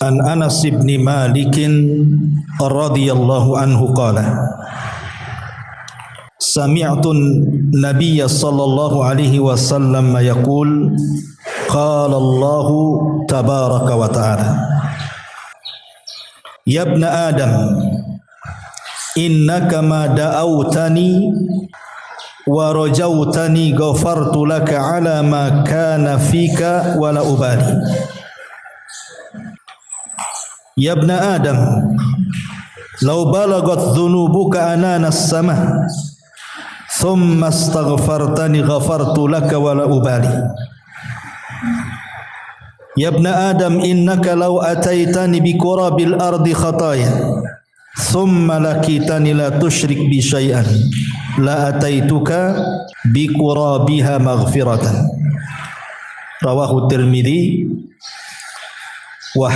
An Anas bin Malik radhiyallahu anhu qala Sami'tu an-nabiy sallallahu alaihi wasallam yaqul qala Allah tabaraka wa ta'ala Ya ibn Adam innaka ma da'awtani wa rajawtani ghafartu laka ala ma kana fika wa la ubali Ya ibn Adam law balagat dhunubuka anana as-sama thumma astaghfartani ghafartu laka wa la ubali Ya ibn Adam innaka law ataitani bi qurabil ardi khataya thumma lakitani la tusyrik bi syai'an la ataituka bi qurabiha maghfiratan rawahu Tirmidzi wa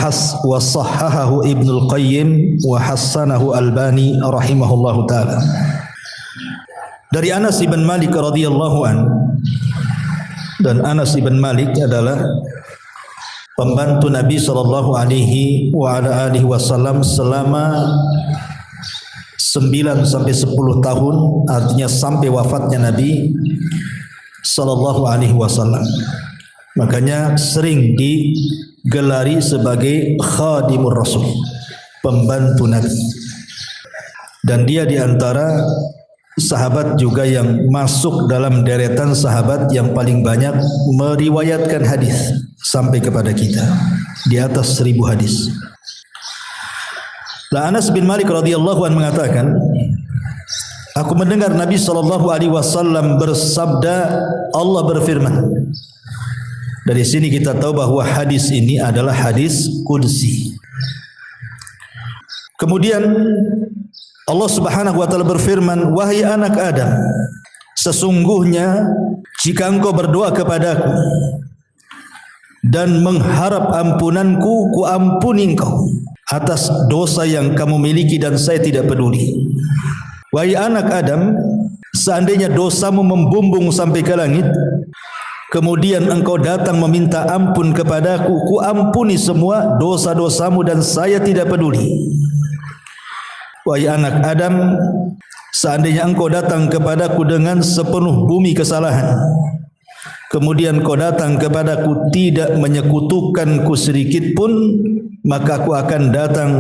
sahhahahu Ibnul Qayyim wa hassanahu Albani rahimahullahu taala. Dari Anas bin Malik radhiyallahu an, dan Anas bin Malik adalah pembantu Nabi sallallahu alaihi wa ala alihi wasallam selama 9 sampai 10 tahun, artinya sampai wafatnya Nabi sallallahu alaihi wasallam. Makanya sering digelari sebagai khadimur Rasul, pembantu Nabi. Dan dia diantara sahabat juga yang masuk dalam deretan sahabat yang paling banyak meriwayatkan hadis sampai kepada kita, di atas 1000 hadis. Anas bin Malik radhiyallahu anhu mengatakan, aku mendengar Nabi sallallahu alaihi wasallam bersabda, Allah berfirman. Dari sini kita tahu bahwa hadis ini adalah hadis qudsi. Kemudian Allah Subhanahu wa taala berfirman, wahai anak Adam, sesungguhnya jika engkau berdoa kepadaku dan mengharap ampunanku, ku ampuni engkau atas dosa yang kamu miliki dan saya tidak peduli. Wahai anak Adam, seandainya dosamu membumbung sampai ke langit, kemudian engkau datang meminta ampun kepadaku, ku ampuni semua dosa-dosamu dan saya tidak peduli. Wahai anak Adam, seandainya engkau datang kepadaku dengan sepenuh bumi kesalahan, kemudian kau datang kepadaku tidak menyekutukanku sedikit pun, maka aku akan datang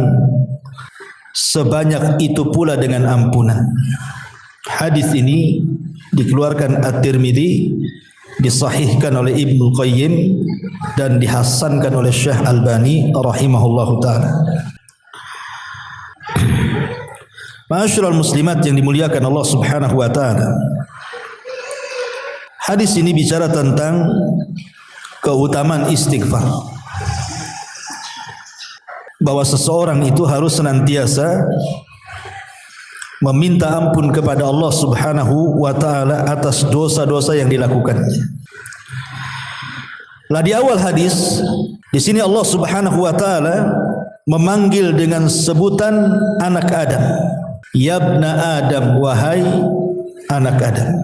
sebanyak itu pula dengan ampunan. Hadis ini dikeluarkan At-Tirmidzi, disahihkan oleh Ibnul Qayyim dan dihasankan oleh Syekh Albani rahimahullahu taala. Ma'asyiral muslimat yang dimuliakan Allah Subhanahu wa taala. Hadis ini bicara tentang keutamaan istighfar. Bahwa seseorang itu harus senantiasa meminta ampun kepada Allah Subhanahu wa taala atas dosa-dosa yang dilakukannya. Lah di awal hadis, di sini Allah Subhanahu wa taala memanggil dengan sebutan anak Adam. Ya ibna Adam, wahai anak Adam.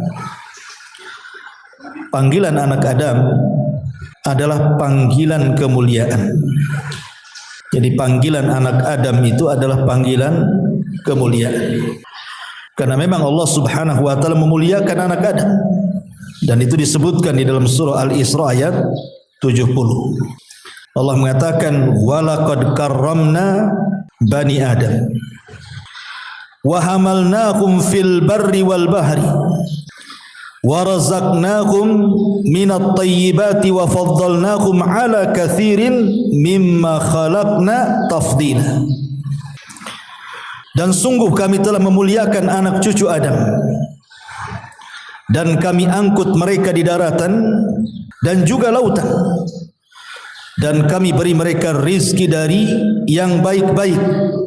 Panggilan anak Adam adalah panggilan kemuliaan. Jadi panggilan anak Adam itu adalah panggilan kemuliaan. Karena memang Allah Subhanahu wa taala memuliakan anak Adam. Dan itu disebutkan di dalam surah Al-Isra ayat 70. Allah mengatakan walaqad karramna bani Adam wa hamalnakum fil barri wal bahri wa razaqnakum minat tayyibati wa faddalnakum ala katsirin mimma khalaqna tafdila. Dan sungguh kami telah memuliakan anak cucu Adam, dan kami angkut mereka di daratan dan juga lautan, dan kami beri mereka rizki dari yang baik-baik,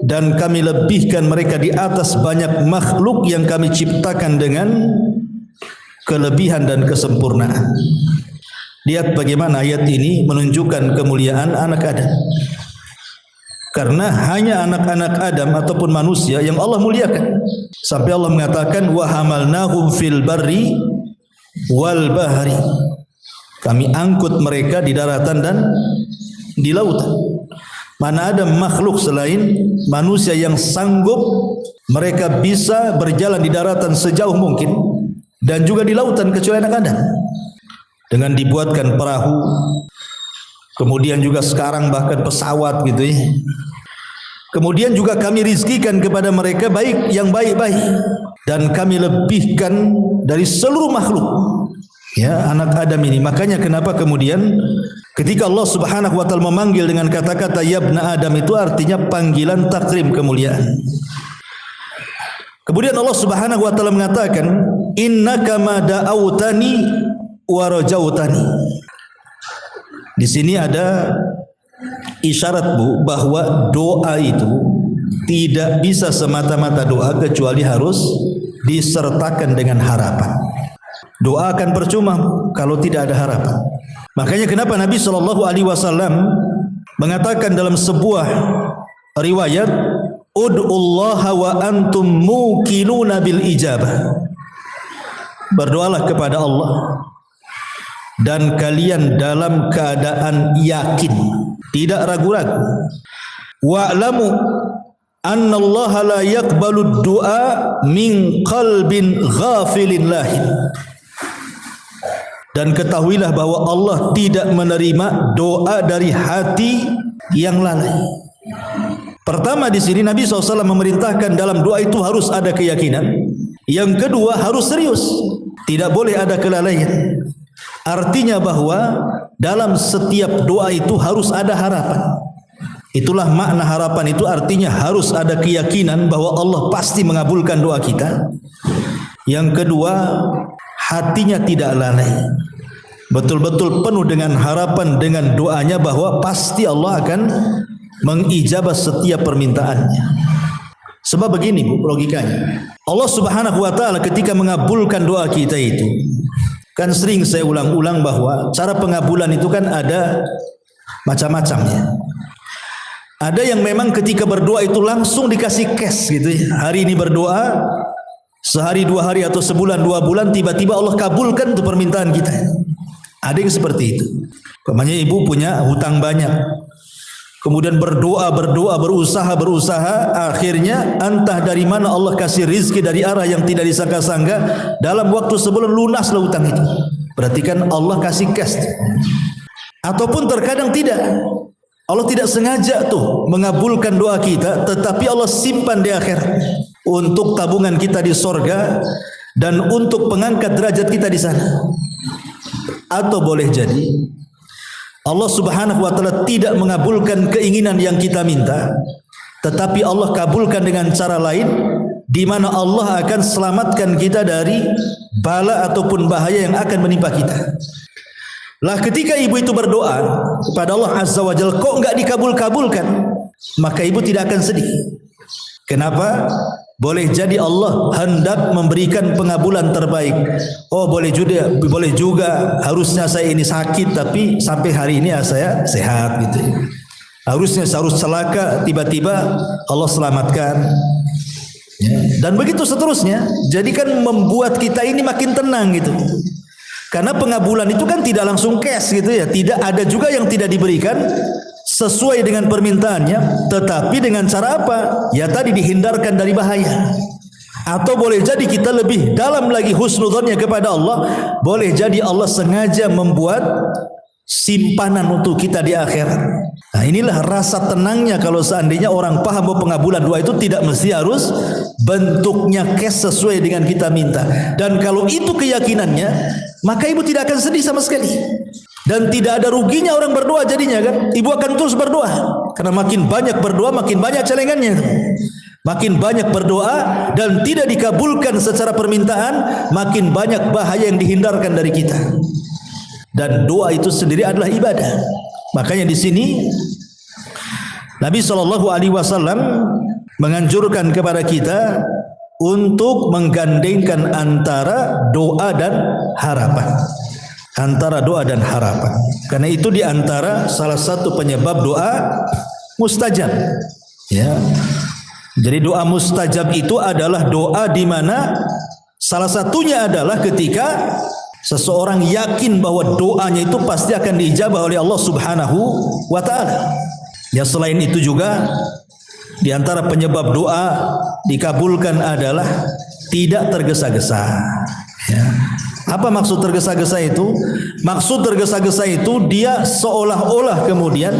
dan kami lebihkan mereka di atas banyak makhluk yang kami ciptakan dengan kelebihan dan kesempurnaan. Lihat bagaimana ayat ini menunjukkan kemuliaan anak Adam. Karena hanya anak-anak Adam ataupun manusia yang Allah muliakan. Sampai Allah mengatakan wa hamalnahum fil barri wal bahri. Kami angkut mereka di daratan dan di lautan. Mana ada makhluk selain manusia yang sanggup mereka bisa berjalan di daratan sejauh mungkin dan juga di lautan kecuali anak Adam. Dengan dibuatkan perahu, kemudian juga sekarang bahkan pesawat gitu ya. Kemudian juga kami rizkikan kepada mereka baik yang baik-baik dan kami lebihkan dari seluruh makhluk ya anak Adam ini. Makanya kenapa kemudian ketika Allah Subhanahu wa taala memanggil dengan kata-kata yabna Adam itu artinya panggilan takrim kemuliaan. Kemudian Allah Subhanahu wa taala mengatakan innaka ma da'autani wa rajautani. Di sini ada isyarat Bu bahwa doa itu tidak bisa semata-mata doa kecuali harus disertakan dengan harapan. Doa akan percuma kalau tidak ada harapan. Makanya kenapa Nabi SAW mengatakan dalam sebuah riwayat, ud'ullaha wa antum muqinuna bil ijabah. Berdoalah kepada Allah dan kalian dalam keadaan yakin, tidak ragu-ragu. Wa'lamu annallaha la yaqbalu du'a min qalbin ghafilin lahin. Dan ketahuilah bahwa Allah tidak menerima doa dari hati yang lalai. Pertama di sini Nabi SAW memerintahkan dalam doa itu harus ada keyakinan. Yang kedua harus serius, tidak boleh ada kelalaian. Artinya bahwa dalam setiap doa itu harus ada harapan. Itulah makna harapan itu, artinya harus ada keyakinan bahwa Allah pasti mengabulkan doa kita. Yang kedua, hatinya tidak lalai. Betul-betul penuh dengan harapan dengan doanya bahwa pasti Allah akan mengijabah setiap permintaannya. Sebab begini Bu, logikanya. Allah Subhanahu wa taala ketika mengabulkan doa kita itu, kan sering saya ulang-ulang bahwa cara pengabulan itu kan ada macam-macamnya. Ada yang memang ketika berdoa itu langsung dikasih cash gitu ya. Hari ini berdoa, sehari, 2 hari atau sebulan, 2 bulan, tiba-tiba Allah kabulkan untuk permintaan kita. Ada yang seperti itu. Umpamanya ibu punya hutang banyak, kemudian berdoa, berusaha, akhirnya entah dari mana Allah kasih rizki dari arah yang tidak disangka-sangka, dalam waktu sebulan lunaslah hutang itu. Berarti kan Allah kasih cash. Ataupun terkadang tidak, Allah tidak sengaja tuh mengabulkan doa kita, tetapi Allah simpan di akhirat untuk tabungan kita di sorga dan untuk pengangkat derajat kita di sana. Atau boleh jadi Allah Subhanahu wa taala tidak mengabulkan keinginan yang kita minta, tetapi Allah kabulkan dengan cara lain, di mana Allah akan selamatkan kita dari bala ataupun bahaya yang akan menimpa kita. Lah ketika ibu itu berdoa kepada Allah Azza wa Jalla kok enggak dikabul-kabulkan, maka ibu tidak akan sedih. Kenapa? Boleh jadi Allah hendak memberikan pengabulan terbaik. Oh boleh juga harusnya saya ini sakit tapi sampai hari ini saya sehat gitu. Harusnya saya harus celaka, tiba-tiba Allah selamatkan. Ya. Dan begitu seterusnya. Jadi kan membuat kita ini makin tenang gitu. Karena pengabulan itu kan tidak langsung cash gitu ya. Tidak ada juga yang tidak diberikan sesuai dengan permintaannya, tetapi dengan cara apa? Ya tadi dihindarkan dari bahaya. Atau boleh jadi kita lebih dalam lagi husnudzonnya kepada Allah, boleh jadi Allah sengaja membuat simpanan untuk kita di akhirat. Nah inilah rasa tenangnya kalau seandainya orang paham bahwa pengabulan doa itu tidak mesti harus bentuknya cash sesuai dengan kita minta. Dan kalau itu keyakinannya, maka ibu tidak akan sedih sama sekali. Dan tidak ada ruginya orang berdoa jadinya kan. Ibu akan terus berdoa. Karena makin banyak berdoa, makin banyak celengannya. Makin banyak berdoa dan tidak dikabulkan secara permintaan, makin banyak bahaya yang dihindarkan dari kita. Dan doa itu sendiri adalah ibadah. Makanya di sini Nabi SAW menganjurkan kepada kita untuk menggandengkan antara doa dan harapan. Antara doa dan harapan. Karena itu di antara salah satu penyebab doa mustajab. Ya. Jadi doa mustajab itu adalah doa di mana salah satunya adalah ketika seseorang yakin bahwa doanya itu pasti akan diijabah oleh Allah Subhanahu wa taala. Ya, selain itu juga di antara penyebab doa dikabulkan adalah tidak tergesa-gesa. Ya. Apa maksud tergesa-gesa itu? Maksud tergesa-gesa itu dia seolah-olah kemudian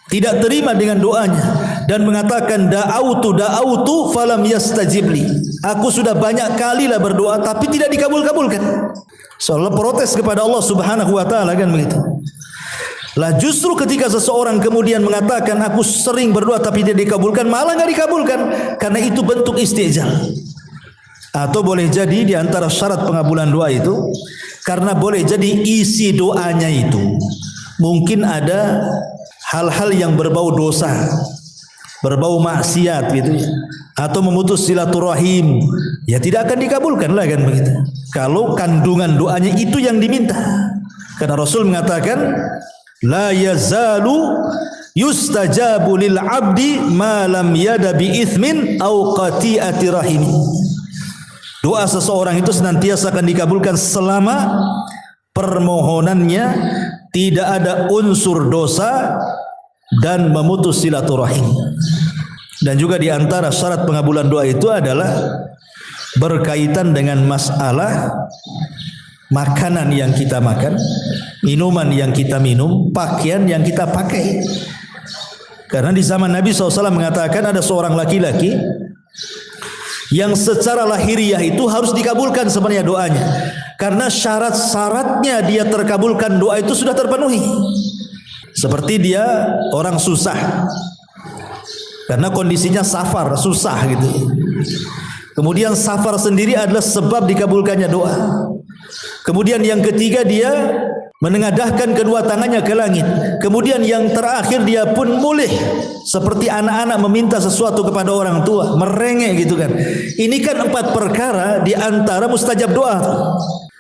tidak terima dengan doanya dan mengatakan da'autu falam yastajibli. Aku sudah banyak kali lah berdoa tapi tidak dikabul-kabulkan. Seolah protes kepada Allah Subhanahu wa taala, kan begitu. Lah justru ketika seseorang kemudian mengatakan aku sering berdoa tapi tidak dikabulkan, malah enggak dikabulkan, karena itu bentuk istijal. Atau boleh jadi di antara syarat pengabulan doa itu karena boleh jadi isi doanya itu mungkin ada hal-hal yang berbau dosa, berbau maksiat gitu ya, atau memutus silaturahim, ya tidak akan dikabulkan lah, kan begitu. Kalau kandungan doanya itu yang diminta. Karena Rasul mengatakan la yazalu yustajabu lil abdi ma lam yada bi ithmin au qati'ati rahim. Doa seseorang itu senantiasa akan dikabulkan selama permohonannya tidak ada unsur dosa dan memutus silaturahim. Dan juga di antara syarat pengabulan doa itu adalah berkaitan dengan masalah makanan yang kita makan, minuman yang kita minum, pakaian yang kita pakai. Karena di zaman Nabi SAW mengatakan ada seorang laki-laki yang secara lahiriah itu harus dikabulkan sebenarnya doanya, karena syarat-syaratnya dia terkabulkan doa itu sudah terpenuhi. Seperti dia orang susah karena kondisinya safar, susah gitu. Kemudian safar sendiri adalah sebab dikabulkannya doa. Kemudian yang ketiga dia menengadahkan kedua tangannya ke langit. Kemudian yang terakhir dia pun mulih seperti anak-anak meminta sesuatu kepada orang tua, merengek gitu kan. Ini kan 4 perkara di antara mustajab doa.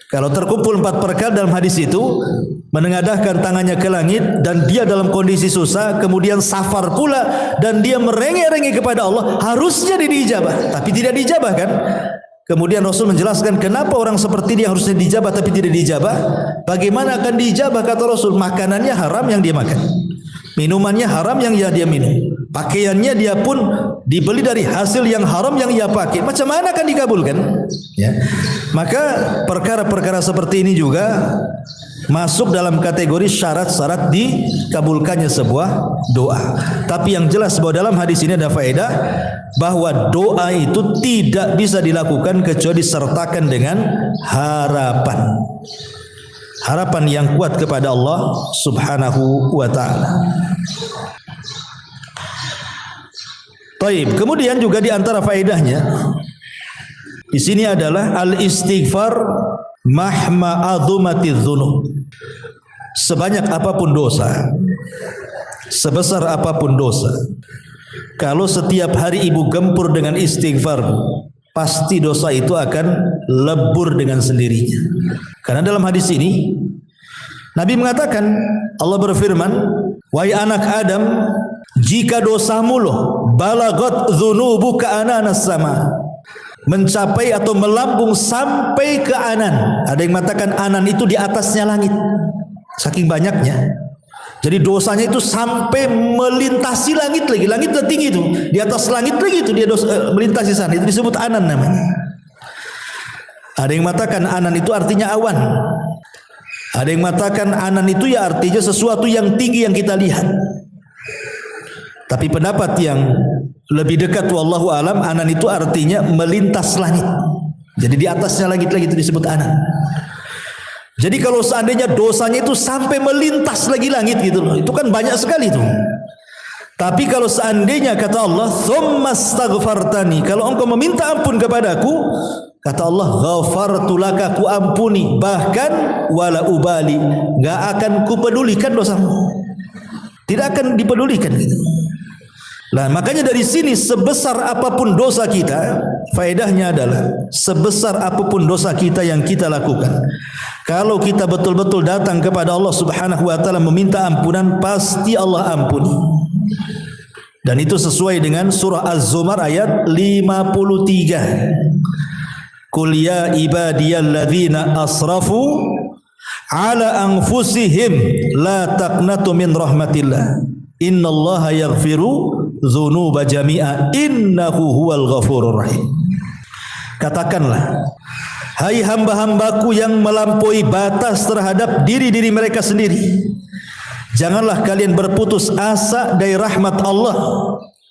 Kalau terkumpul 4 perkara dalam hadis itu, menengadahkan tangannya ke langit dan dia dalam kondisi susah, kemudian safar pula dan dia merengek-rengek kepada Allah, harusnya diijabah, tapi tidak diijabah kan? Kemudian Rasul menjelaskan kenapa orang seperti dia harusnya dijabah tapi tidak dijabah. Bagaimana akan dijabah, kata Rasul? Makanannya haram yang dia makan, minumannya haram yang dia minum, pakaiannya dia pun dibeli dari hasil yang haram yang ia pakai. Macam mana akan dikabulkan? Ya. Maka perkara-perkara seperti ini juga masuk dalam kategori syarat-syarat dikabulkannya sebuah doa. Tapi yang jelas bahwa dalam hadis ini ada faedah bahwa doa itu tidak bisa dilakukan kecuali disertakan dengan harapan. Harapan yang kuat kepada Allah Subhanahu wa taala. Baik, kemudian juga di antara faedahnya di sini adalah al-istighfar mahma azumatiz dzunub. Sebanyak apapun dosa, sebesar apapun dosa, kalau setiap hari ibu gempur dengan istighfar, pasti dosa itu akan lebur dengan sendirinya. Karena dalam hadis ini Nabi mengatakan, Allah berfirman, wahai anak Adam, jika dosamu loh balagot dzunubuka ananas sama, mencapai atau melambung sampai ke anan. Ada yang mengatakan anan itu di atasnya langit, saking banyaknya. Jadi dosanya itu sampai melintasi langit lagi. Langit udah tinggi itu, di atas langit lagi itu dia melintasi sana. Itu disebut anan namanya. Ada yang mengatakan anan itu artinya awan. Ada yang mengatakan anan itu ya artinya sesuatu yang tinggi yang kita lihat. Tapi pendapat yang lebih dekat wallahu alam, anan itu artinya melintas langit. Jadi di atasnya langit lagi itu disebut anan. Jadi kalau seandainya dosanya itu sampai melintas lagi langit gitu loh, itu kan banyak sekali tuh. Tapi kalau seandainya kata Allah, "Tsumma astaghfartani," kalau engkau meminta ampun kepadaku, kata Allah, "Ghafartu laka," ku ampuni, bahkan wala ubali, enggak akan kupedulikan dosamu. Tidak akan dipedulikan gitu. Nah, makanya dari sini sebesar apapun dosa kita, faedahnya adalah sebesar apapun dosa kita yang kita lakukan, kalau kita betul-betul datang kepada Allah Subhanahu wa taala meminta ampunan, pasti Allah ampuni. Dan itu sesuai dengan surah Az-Zumar ayat 53. Qul ya ibadiyalladzina asrafu ala anfusihim la taqnatu min rahmatillah innallaha yaghfiru dzunuba jami'a innahu huwal ghafurur rahim. Katakanlah, hai hamba-hambaku yang melampaui batas terhadap diri-diri mereka sendiri, janganlah kalian berputus asa dari rahmat Allah.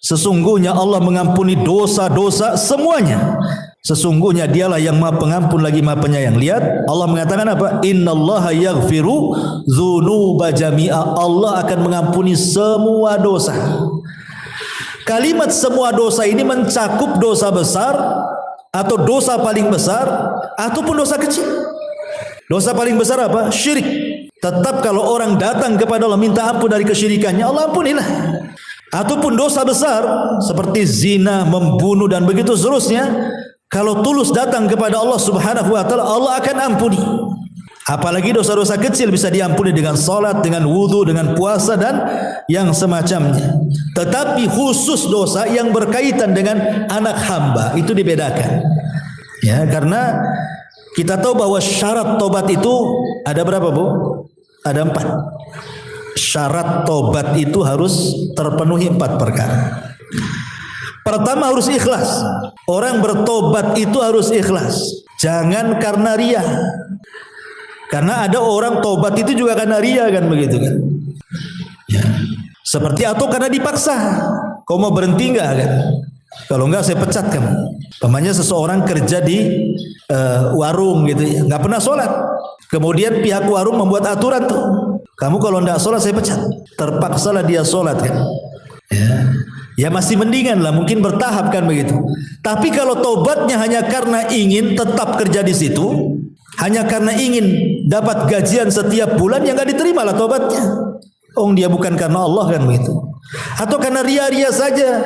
Sesungguhnya Allah mengampuni dosa-dosa semuanya. Sesungguhnya dialah yang maha pengampun lagi maha penyayang. Lihat, Allah mengatakan apa? Innallaha yaghfiru dzunuba jami'a. Allah akan mengampuni semua dosa. Kalimat semua dosa ini mencakup dosa besar atau dosa paling besar ataupun dosa kecil. Dosa paling besar apa? Syirik. Tetap kalau orang datang kepada Allah minta ampun dari kesyirikannya, Allah ampunilah. Ataupun dosa besar seperti zina, membunuh dan begitu seterusnya, kalau tulus datang kepada Allah Subhanahu wa taala, Allah akan ampuni. Apalagi dosa-dosa kecil bisa diampuni dengan salat, dengan wudu, dengan puasa dan yang semacamnya. Tetapi khusus dosa yang berkaitan dengan anak hamba itu dibedakan. Ya, karena kita tahu bahwa syarat tobat itu ada berapa, Bu? Ada 4. Syarat tobat itu harus terpenuhi 4 perkara. Pertama harus ikhlas. Orang bertobat itu harus ikhlas. Jangan karena riya. Karena ada orang tobat itu juga karena riya kan begitu kan. Ya. Seperti atau karena dipaksa. Kau mau berhenti enggak kan? Kalau enggak saya pecat kamu. Pamannya seseorang kerja di warung gitu ya, enggak pernah sholat. Kemudian pihak warung membuat aturan tuh. Kamu kalau enggak sholat saya pecat. Terpaksalah dia sholat kan. Ya masih mendingan lah, mungkin bertahap kan begitu. Tapi kalau tobatnya hanya karena ingin tetap kerja di situ, hanya karena ingin dapat gajian setiap bulan, yang enggak diterima lah tobatnya. Dia bukan karena Allah kan begitu. Atau karena ria-ria saja.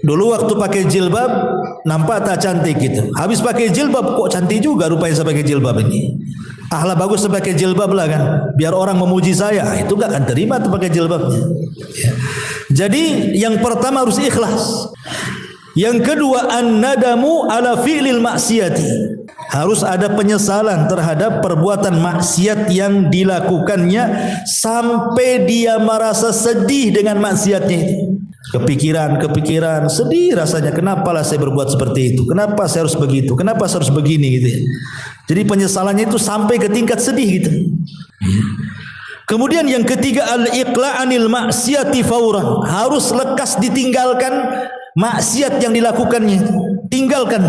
Dulu waktu pakai jilbab nampak tak cantik gitu. Habis pakai jilbab kok cantik juga rupanya saya pakai jilbab ini. Ahlah bagus saya pakai jilbab lah kan. Biar orang memuji saya. Itu enggak akan terima tuh pakai jilbabnya. Ya. Jadi yang pertama harus ikhlas. Yang kedua an-nadamu ala fi'lil maksiyati. Harus ada penyesalan terhadap perbuatan maksiat yang dilakukannya sampai dia merasa sedih dengan maksiatnya itu. Kepikiran, sedih rasanya. Kenapalah saya berbuat seperti itu? Kenapa saya harus begitu? Kenapa saya harus begini gitu ya. Jadi penyesalannya itu sampai ke tingkat sedih gitu. Kemudian yang ketiga al-iqla'anil maksiati fauran. Harus lekas ditinggalkan maksiat yang dilakukannya. Tinggalkan.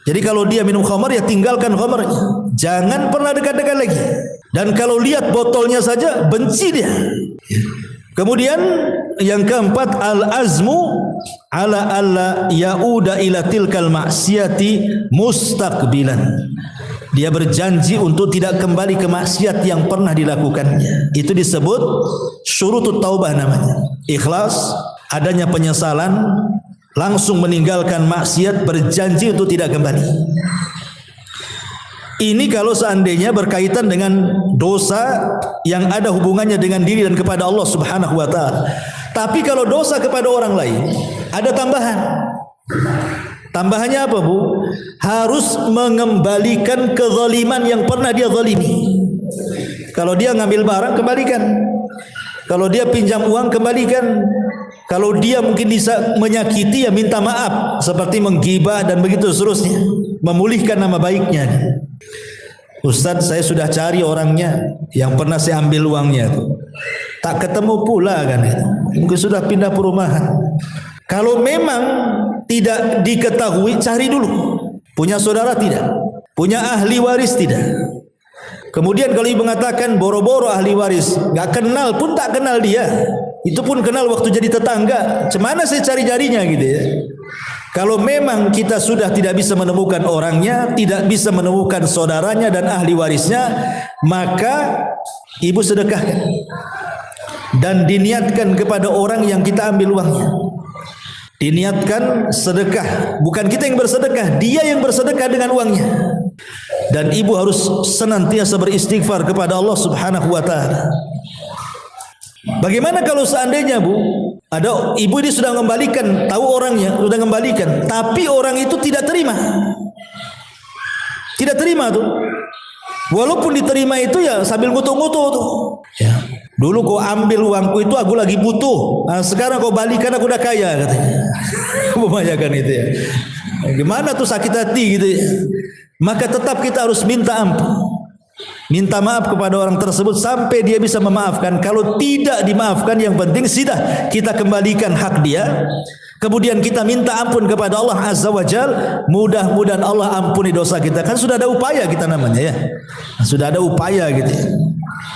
Jadi kalau dia minum khamar ya tinggalkan khamarnya. Jangan pernah dekat-dekat lagi. Dan kalau lihat botolnya saja benci dia. Kemudian yang keempat al-azmu ala alla yauda ila tilkal maksiati mustaqbilan. Dia berjanji untuk tidak kembali ke maksiat yang pernah dilakukannya. Itu disebut syurutut taubah namanya. Ikhlas, adanya penyesalan, langsung meninggalkan maksiat, berjanji untuk tidak kembali. Ini kalau seandainya berkaitan dengan dosa yang ada hubungannya dengan diri dan kepada Allah Subhanahu wa taala. Tapi kalau dosa kepada orang lain, ada tambahan. Tambahannya apa, Bu? Harus mengembalikan kezaliman yang pernah dia zalimi. Kalau dia ngambil barang, kembalikan. Kalau dia pinjam uang, kembalikan. Kalau dia mungkin bisa menyakiti, ya minta maaf. Seperti menggibah dan begitu seterusnya. Memulihkan nama baiknya. Ustaz, saya sudah cari orangnya yang pernah saya ambil uangnya. Tak ketemu pula kan. Mungkin sudah pindah perumahan. Kalau memang tidak diketahui, cari dulu. Punya saudara tidak? Punya ahli waris tidak? Kemudian kalau ibu mengatakan boro-boro ahli waris, gak kenal pun tak kenal dia. Itu pun kenal waktu jadi tetangga. Cemana saya cari-carinya gitu ya. Kalau memang kita sudah tidak bisa menemukan orangnya, tidak bisa menemukan saudaranya dan ahli warisnya, maka ibu sedekahkan. Dan diniatkan kepada orang yang kita ambil uangnya. Diniatkan sedekah. Bukan kita yang bersedekah, dia yang bersedekah dengan uangnya. Dan ibu harus senantiasa beristighfar kepada Allah Subhanahu wa taala. Bagaimana kalau seandainya, Bu, Ada ibu ini sudah mengembalikan, tahu orangnya, sudah mengembalikan, tapi orang itu tidak terima. Tidak terima tuh. Walaupun diterima itu ya sambil ngutuk-ngutuk tuh. Ya. Dulu kau ambil uangku itu aku lagi butuh. Nah, sekarang kau balikan aku udah kaya katanya. Kebanyakan itu ya. Gimana tuh sakit hati gitu ya. Maka tetap kita harus minta ampun. Minta maaf kepada orang tersebut sampai dia bisa memaafkan. Kalau tidak dimaafkan, yang penting sudah kita kembalikan hak dia. Kemudian kita minta ampun kepada Allah Azza wa Jal. Mudah-mudahan Allah ampuni dosa kita. Kan sudah ada upaya kita namanya ya. Sudah ada upaya gitu ya.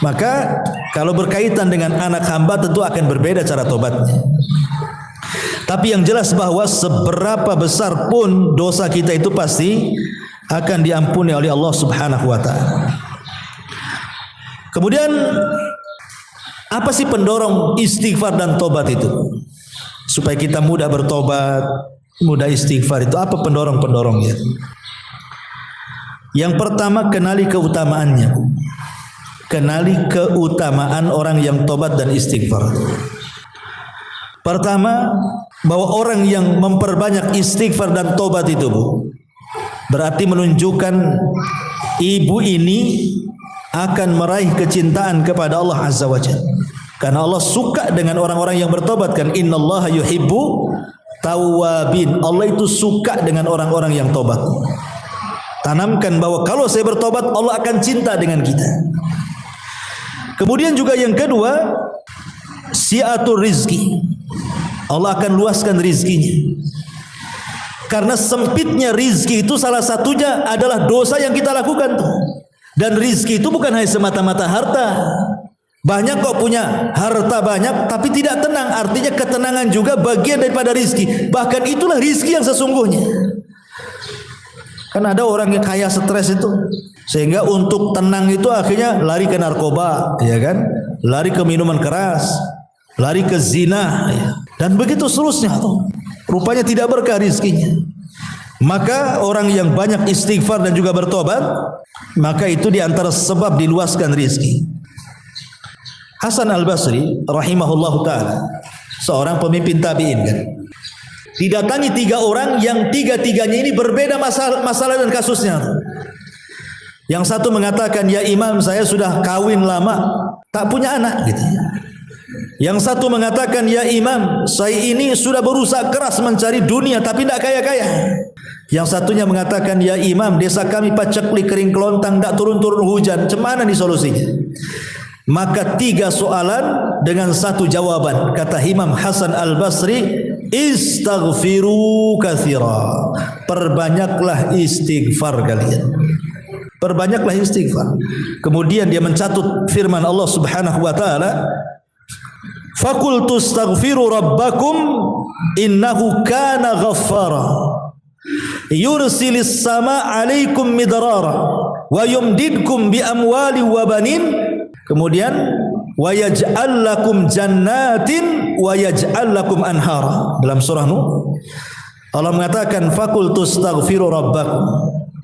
Maka kalau berkaitan dengan anak hamba tentu akan berbeda cara tobatnya. Tapi yang jelas bahwa seberapa besar pun dosa kita itu pasti akan diampuni oleh Allah Subhanahu wa taala. Kemudian apa sih pendorong istighfar dan tobat itu? Supaya kita mudah bertobat, mudah istighfar itu apa pendorong-pendorongnya? Yang pertama, kenali keutamaannya. Kenali keutamaan orang yang tobat dan istighfar. Pertama, bahwa orang yang memperbanyak istighfar dan tobat itu, Bu, berarti menunjukkan ibu ini akan meraih kecintaan kepada Allah Azza wa Jalla. Karena Allah suka dengan orang-orang yang bertobat kan. Innallaha yuhibbu tawwabin. Allah itu suka dengan orang-orang yang tobat. Tanamkan bahwa kalau saya bertobat, Allah akan cinta dengan kita. Kemudian juga yang kedua, si'atur rizki. Allah akan luaskan rizkinya. Karena sempitnya rizki itu salah satunya adalah dosa yang kita lakukan tuh. Dan rizki itu bukan hanya semata-mata harta. Banyak kok punya harta banyak tapi tidak tenang. Artinya ketenangan juga bagian daripada rizki. Bahkan itulah rizki yang sesungguhnya. Kan ada orang yang kaya stres itu, sehingga untuk tenang itu akhirnya lari ke narkoba, ya kan? Lari ke minuman keras, lari ke zina, ya. Dan begitu seterusnya tuh. Rupanya tidak berkah rizkinya. Maka orang yang banyak istighfar dan juga bertobat, maka itu diantara sebab diluaskan rizki. Hasan al-Basri rahimahullahu ta'ala, seorang pemimpin tabi'in kan, didatangi 3 orang yang tiga-tiganya ini berbeda masalah dan kasusnya. Yang satu mengatakan, ya imam, saya sudah kawin lama tak punya anak gitu. Yang satu mengatakan, ya imam, saya ini sudah berusaha keras mencari dunia tapi tidak kaya-kaya. Yang satunya mengatakan, ya imam, desa kami paceklik kering kelontang, tak turun-turun hujan. Cemana nih solusinya? Maka 3 soalan dengan 1 jawaban. Kata Imam Hasan al-Basri, istaghfiru katsira. Perbanyaklah istighfar kalian. Perbanyaklah istighfar. Kemudian dia mencatut firman Allah Subhanahu wa taala, faqultu astaghfiru rabbakum innahu kana ghaffara yursilis sama alaikum midrara wa yumdidkum bi amwali wa banin. Kemudian wa yaj'al lakum jannatin wa yaj'al lakum anhara. Dalam surah Nuh Allah mengatakan faqultu astaghfiru rabbakum,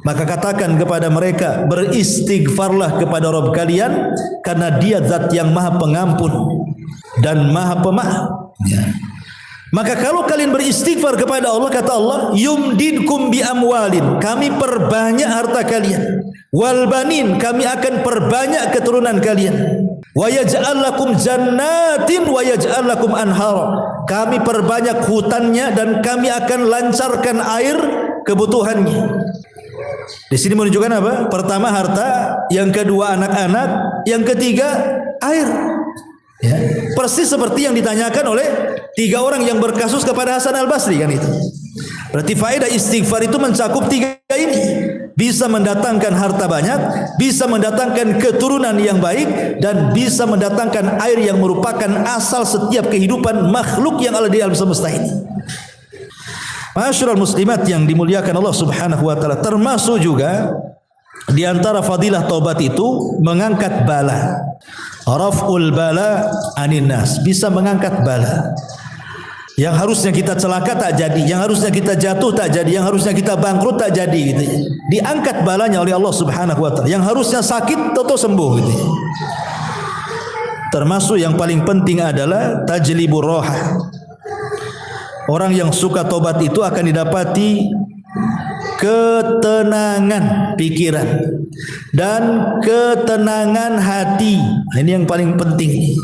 maka katakan kepada mereka, beristighfarlah kepada Rabb kalian, karena dia zat yang maha pengampun dan maha pemaaf. Ya. Maka kalau kalian beristighfar kepada Allah, kata Allah, yumdidkum bi amwalin, kami perbanyak harta kalian, wal banin, kami akan perbanyak keturunan kalian, wa yaj'al lakum jannatin wa yaj'al lakum anhara, kami perbanyak hutannya dan kami akan lancarkan air kebutuhannya. Di sini menunjukkan apa? Pertama harta, yang kedua anak-anak, yang ketiga air. Ya. Persis seperti yang ditanyakan oleh 3 orang yang berkasus kepada Hasan al-Basri kan itu. Berarti faedah istighfar itu mencakup 3 ini. Bisa mendatangkan harta banyak, bisa mendatangkan keturunan yang baik, dan bisa mendatangkan air yang merupakan asal setiap kehidupan makhluk yang ada di alam semesta ini. Ma'asyiral muslimat yang dimuliakan Allah Subhanahu wa taala, termasuk juga di antara fadilah taubat itu mengangkat bala. Raf'ul bala anin nas, bisa mengangkat bala. Yang harusnya kita celaka tak jadi, yang harusnya kita jatuh tak jadi, yang harusnya kita bangkrut tak jadi gitu. Diangkat balanya oleh Allah Subhanahu wa taala. Yang harusnya sakit toto sembuh gitu. Termasuk yang paling penting adalah tajlibur rohah, orang yang suka tobat itu akan didapati ketenangan pikiran dan ketenangan hati. Ini yang paling penting.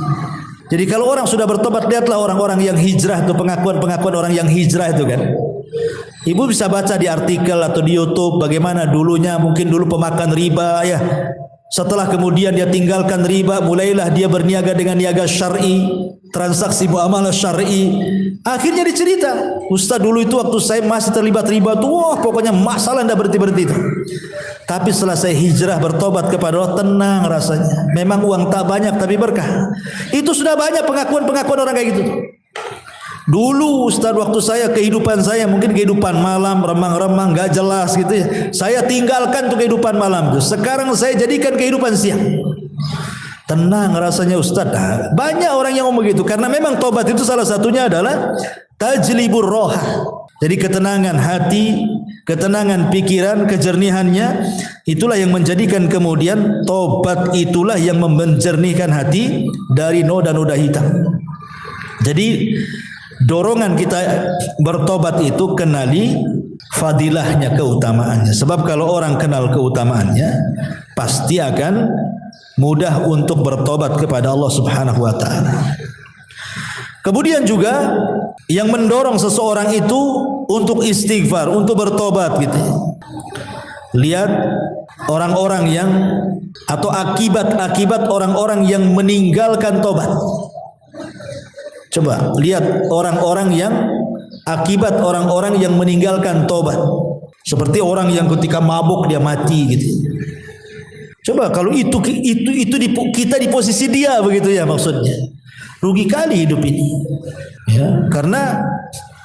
Jadi kalau orang sudah bertobat, lihatlah orang-orang yang hijrah itu, pengakuan-pengakuan orang yang hijrah itu kan. Ibu bisa baca di artikel atau di YouTube bagaimana dulunya mungkin dulu pemakan riba ya. Setelah kemudian dia tinggalkan riba, mulailah dia berniaga dengan niaga syar'i, transaksi muamalah syar'i. Akhirnya dicerita, Ustaz dulu itu waktu saya masih terlibat riba tuh, wah pokoknya masalah tidak berhenti-berhenti itu. Tapi setelah saya hijrah bertobat kepada Allah, tenang rasanya. Memang uang tak banyak tapi berkah. Itu sudah banyak pengakuan-pengakuan orang kayak gitu. Dulu Ustaz waktu saya kehidupan saya mungkin kehidupan malam remang-remang gak jelas gitu ya. Saya tinggalkan tuh kehidupan malam tuh. Sekarang saya jadikan kehidupan siang. Tenang rasanya Ustaz. Banyak orang yang ngomong begitu karena memang tobat itu salah satunya adalah tajlibur roha. Jadi ketenangan hati, ketenangan pikiran, kejernihannya itulah yang menjadikan kemudian tobat itulah yang menjernihkan hati dari noda-noda hitam. Jadi dorongan kita bertobat itu kenali fadilahnya, keutamaannya. Sebab kalau orang kenal keutamaannya, pasti akan mudah untuk bertobat kepada Allah Subhanahu wa taala. Kemudian juga yang mendorong seseorang itu untuk istighfar, untuk bertobat gitu. Lihat orang-orang yang atau akibat-akibat orang-orang yang meninggalkan tobat. Coba lihat orang-orang yang akibat orang-orang yang meninggalkan tobat. Seperti orang yang ketika mabuk dia mati gitu. Coba kalau kita di posisi dia begitu ya maksudnya. Rugi kali hidup ini. Ya, karena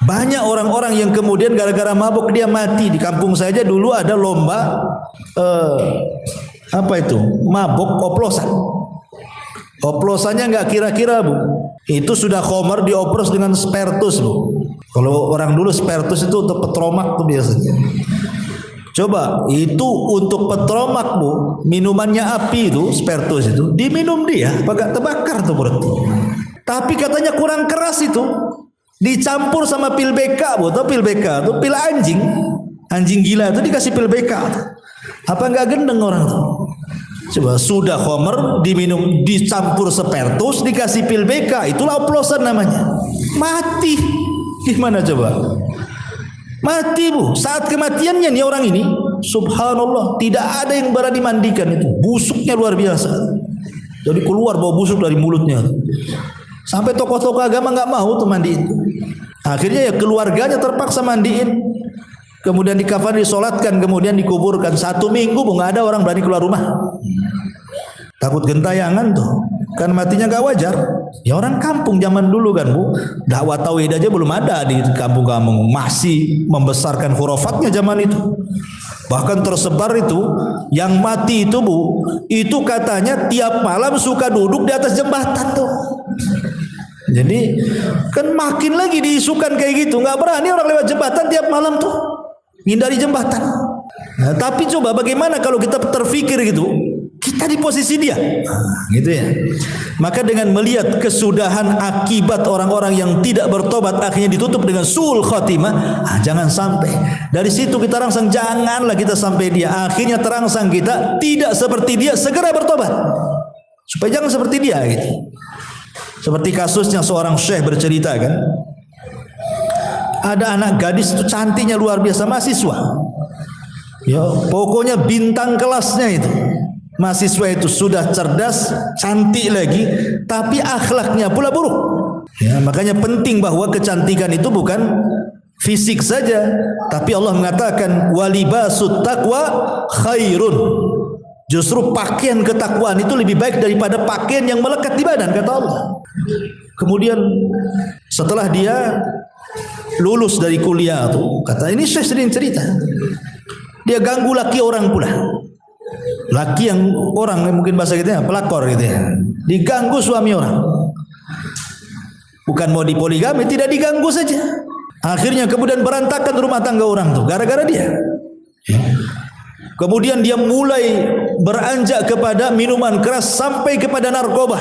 banyak orang-orang yang kemudian gara-gara mabuk dia mati. Di kampung saja dulu ada lomba mabuk oplosan. Oplosannya nggak kira-kira Bu. Itu sudah khomer dioplos dengan spertus Bu. Kalau orang dulu spertus itu untuk petromak tuh biasanya. Coba itu untuk petromak Bu, minumannya api itu spertus itu diminum dia, agak terbakar tuh perut. Tapi katanya kurang keras itu, dicampur sama pil BK Bu, atau pil BK itu pil anjing gila itu dikasih pil BK. Apa nggak gendeng orang tuh? Coba sudah khomer diminum dicampur spertus dikasih pil BK, itulah oplosan namanya. Mati. Gimana coba? Mati Bu. Saat kematiannya nih orang ini, subhanallah, tidak ada yang berani mandikan itu. Busuknya luar biasa. Jadi keluar bau busuk dari mulutnya. Sampai tokoh-tokoh agama nggak mau tuh mandiin. Akhirnya ya keluarganya terpaksa mandiin. Kemudian dikafan, disolatkan, kemudian dikuburkan. 1 minggu Bu, nggak ada orang berani keluar rumah. Takut gentayangan tuh. Kan matinya gak wajar. Ya orang kampung zaman dulu kan Bu, dakwah tauhid aja belum ada di kampung-kampung, masih membesarkan khurafatnya zaman itu. Bahkan tersebar itu yang mati itu Bu, itu katanya tiap malam suka duduk di atas jembatan tuh. Jadi kan makin lagi diisukan kayak gitu, nggak berani orang lewat jembatan tiap malam tuh, hindari jembatan. Nah, tapi coba bagaimana kalau kita terfikir gitu, kita di posisi dia, gitu ya. Maka dengan melihat kesudahan akibat orang-orang yang tidak bertobat akhirnya ditutup dengan suul khotimah, jangan sampai dari situ kita rangsang, janganlah kita sampai dia akhirnya terangsang kita tidak seperti dia, segera bertobat supaya jangan seperti dia gitu. Seperti kasusnya seorang syekh bercerita kan, ada anak gadis itu cantiknya luar biasa, mahasiswa ya, pokoknya bintang kelasnya itu. Mahasiswa itu sudah cerdas, cantik lagi, tapi akhlaknya pula buruk. Ya, makanya penting bahwa kecantikan itu bukan fisik saja, tapi Allah mengatakan walibasut taqwa khairun. Justru pakaian ketakwaan itu lebih baik daripada pakaian yang melekat di badan, kata Allah. Kemudian setelah dia lulus dari kuliah tuh, kata ini saya sering cerita, dia ganggu laki orang pula. Laki yang orang mungkin bahasa kita pelakor gitu ya, diganggu suami orang. Bukan mau dipoligami, tidak diganggu saja. Akhirnya kemudian berantakan rumah tangga orang tuh gara-gara dia. Kemudian dia mulai beranjak kepada minuman keras sampai kepada narkoba.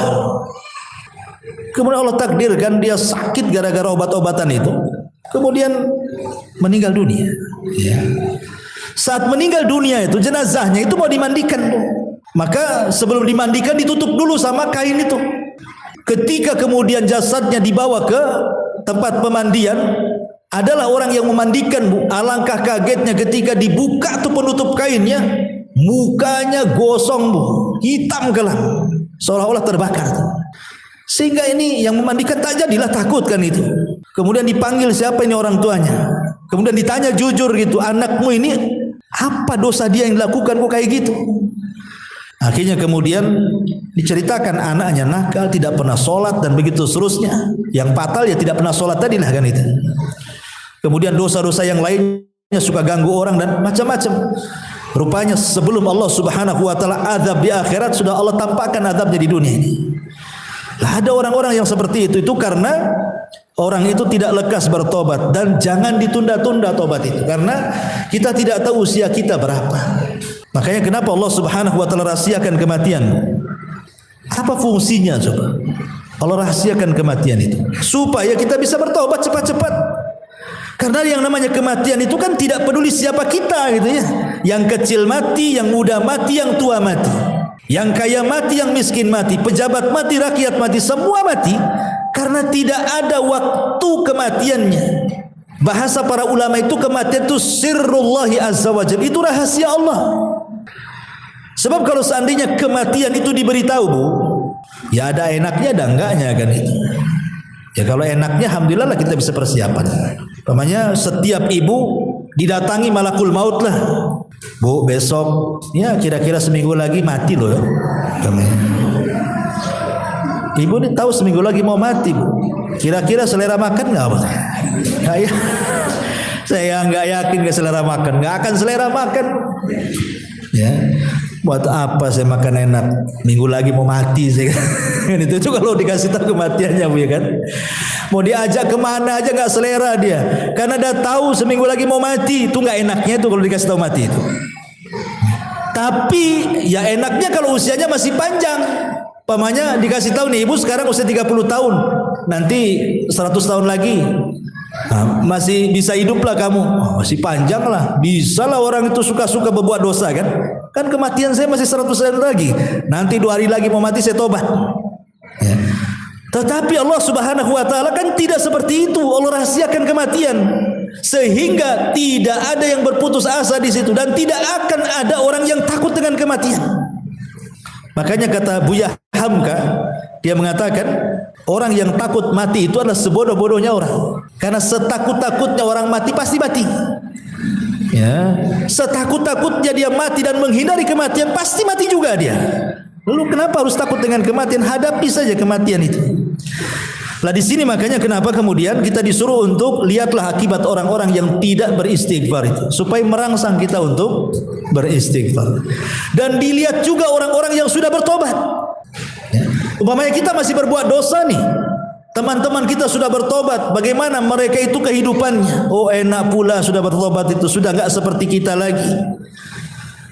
Kemudian Allah takdirkan dia sakit gara-gara obat-obatan itu. kemudian meninggal dunia. Ya. Saat meninggal dunia itu jenazahnya itu mau dimandikan, maka sebelum dimandikan ditutup dulu sama kain itu. Ketika kemudian jasadnya dibawa ke tempat pemandian, adalah orang yang memandikan, Bu. Alangkah kagetnya ketika dibuka tuh penutup kainnya, mukanya gosong, Bu, hitam kelam, seolah-olah terbakar tuh. Sehingga ini yang memandikan tak jadilah, takut kan itu. Kemudian dipanggil siapa ini orang tuanya. Kemudian ditanya jujur gitu, anakmu ini apa dosa dia yang dilakukan kok kayak gitu? Akhirnya kemudian diceritakan anaknya nakal, tidak pernah sholat dan begitu seterusnya. Yang fatal ya tidak pernah sholat tadi lah kan itu. Kemudian dosa-dosa yang lainnya suka ganggu orang dan macam-macam. Rupanya sebelum Allah Subhanahu wa taala azab di akhirat, sudah Allah tampakkan azabnya di dunia ini. Lah ada orang-orang yang seperti itu karena orang itu tidak lekas bertobat, dan jangan ditunda-tunda tobat itu karena kita tidak tahu usia kita berapa. Makanya kenapa Allah Subhanahu wa taala rahasiakan kematian? Apa fungsinya coba? Allah rahasiakan kematian itu supaya kita bisa bertobat cepat-cepat. Karena yang namanya kematian itu kan tidak peduli siapa kita gitu ya. Yang kecil mati, yang muda mati, yang tua mati. Yang kaya mati, yang miskin mati, pejabat mati, rakyat mati, semua mati karena tidak ada waktu kematiannya. Bahasa para ulama itu kematian itu sirrullahi azza wa jalla, itu rahasia Allah. Sebab kalau seandainya kematian itu diberitahu, Bu, ya ada enaknya ada enggaknya kan itu. Ya kalau enaknya alhamdulillah lah kita bisa persiapan. Namanya setiap ibu didatangi malakul maut lah. Bu, besok ya kira-kira seminggu lagi mati loh ya. Ibu ini tahu seminggu lagi mau mati, Bu. Kira-kira selera makan nggak, Bu? Ya. Saya nggak yakin nggak selera makan, nggak akan selera makan. Ya, buat apa saya makan enak? Minggu lagi mau mati saya. Itu juga kalau dikasih tahu kematiannya, Bu, ya kan? Mau diajak kemana aja nggak selera dia, karena dia tahu seminggu lagi mau mati. Itu nggak enaknya itu kalau dikasih tahu mati itu. Tapi ya enaknya kalau usianya masih panjang. Pamannya dikasih tahu nih, ibu sekarang usia 30 tahun, nanti 100 tahun lagi masih bisa hidup lah kamu. Masih panjang lah, bisa lah orang itu suka-suka berbuat dosa kan. Kan kematian saya masih 100 tahun lagi, nanti 2 hari lagi mau mati saya tobat ya. Tetapi Allah Subhanahu wa taala kan tidak seperti itu. Allah rahasiakan kematian sehingga tidak ada yang berputus asa di situ dan tidak akan ada orang yang takut dengan kematian. Makanya kata Buya Hamka, dia mengatakan orang yang takut mati itu adalah sebodoh-bodohnya orang. Karena setakut-takutnya orang mati pasti mati. Ya, setakut-takutnya dia mati dan menghindari kematian pasti mati juga dia. Lalu kenapa harus takut dengan kematian? Hadapi saja kematian itu. Lah di sini makanya kenapa kemudian kita disuruh untuk lihatlah akibat orang-orang yang tidak beristighfar itu, supaya merangsang kita untuk beristighfar. Dan dilihat juga orang-orang yang sudah bertobat. Ya. Umpamanya kita masih berbuat dosa nih, teman-teman kita sudah bertobat, bagaimana mereka itu kehidupannya? Oh enak pula sudah bertobat itu, sudah enggak seperti kita lagi.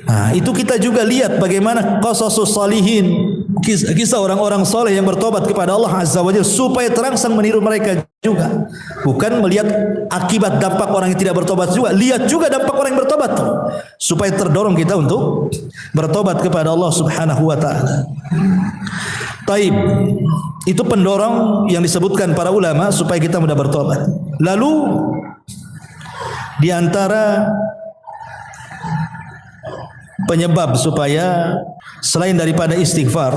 Nah, itu kita juga lihat bagaimana qasasus salihin, kisah orang-orang soleh yang bertobat kepada Allah Azza wa Jalla, supaya terangsang meniru mereka juga. Bukan melihat akibat dampak orang yang tidak bertobat juga, lihat juga dampak orang yang bertobat tuh, supaya terdorong kita untuk bertobat kepada Allah Subhanahu wa taala. Taib. Itu pendorong yang disebutkan para ulama supaya kita mudah bertobat. Lalu di antara penyebab supaya selain daripada istighfar,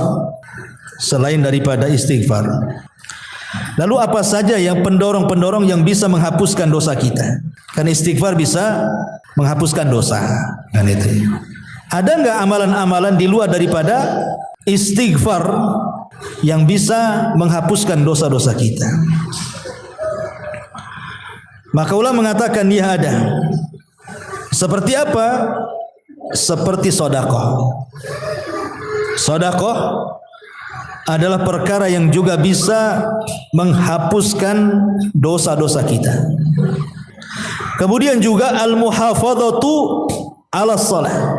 lalu apa saja yang pendorong-pendorong yang bisa menghapuskan dosa kita? Kan istighfar bisa menghapuskan dosa, kan itu. Ada enggak amalan-amalan di luar daripada istighfar yang bisa menghapuskan dosa-dosa kita? Maka ulama mengatakan dia ada. Seperti apa? Seperti sedekah. Sedekah adalah perkara yang juga bisa menghapuskan dosa-dosa kita. Kemudian juga al-muhafadzatu 'ala shalah,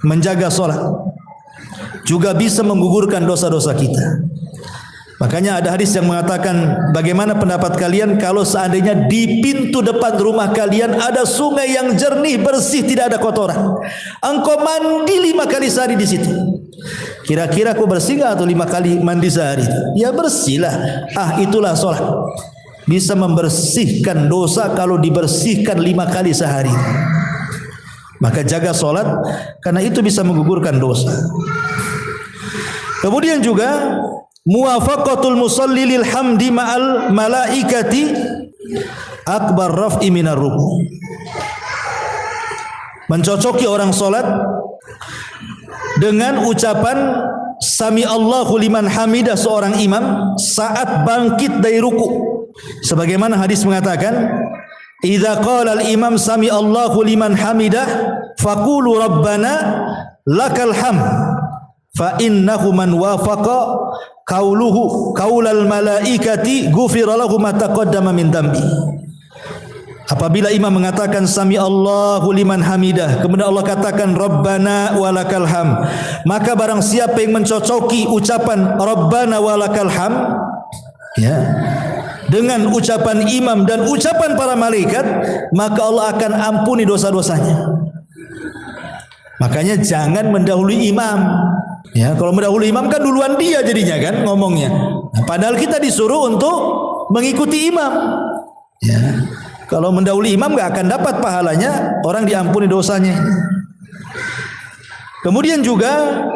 menjaga salat juga bisa menggugurkan dosa-dosa kita. Makanya ada hadis yang mengatakan, bagaimana pendapat kalian kalau seandainya di pintu depan rumah kalian ada sungai yang jernih, bersih, tidak ada kotoran. Engkau mandi 5 kali sehari di situ. Kira-kira aku bersih atau 5 kali mandi sehari? Ya bersihlah. Itulah solat. Bisa membersihkan dosa kalau dibersihkan 5 kali sehari. Maka jaga solat, karena itu bisa menggugurkan dosa. Kemudian juga muwafaqatul musalli lil hamdi ma'al malaikati akbar raf'i minar ruku'. Mencocoki orang salat dengan ucapan sami Allahu liman hamidah seorang imam saat bangkit dari ruku'. Sebagaimana hadis mengatakan, idza qala al imam sami Allahu liman hamidah faqulu rabbana lakal hamd fa innahu man wafaqa qauluhu qaulal malaikati ghufira lahu ma taqaddama min dambi. Apabila imam mengatakan sami Allahu liman hamidah, kemudian Allah katakan rabbana walakal hamd, maka barang siapa yang mencocoki ucapan rabbana walakal hamd, ya, dengan ucapan imam dan ucapan para malaikat, maka Allah akan ampuni dosa-dosanya. Makanya jangan mendahului imam. Ya, kalau mendahului imam kan duluan dia jadinya kan ngomongnya. Nah, padahal kita disuruh untuk mengikuti imam. Ya, kalau mendahului imam enggak akan dapat pahalanya, orang diampuni dosanya. Kemudian juga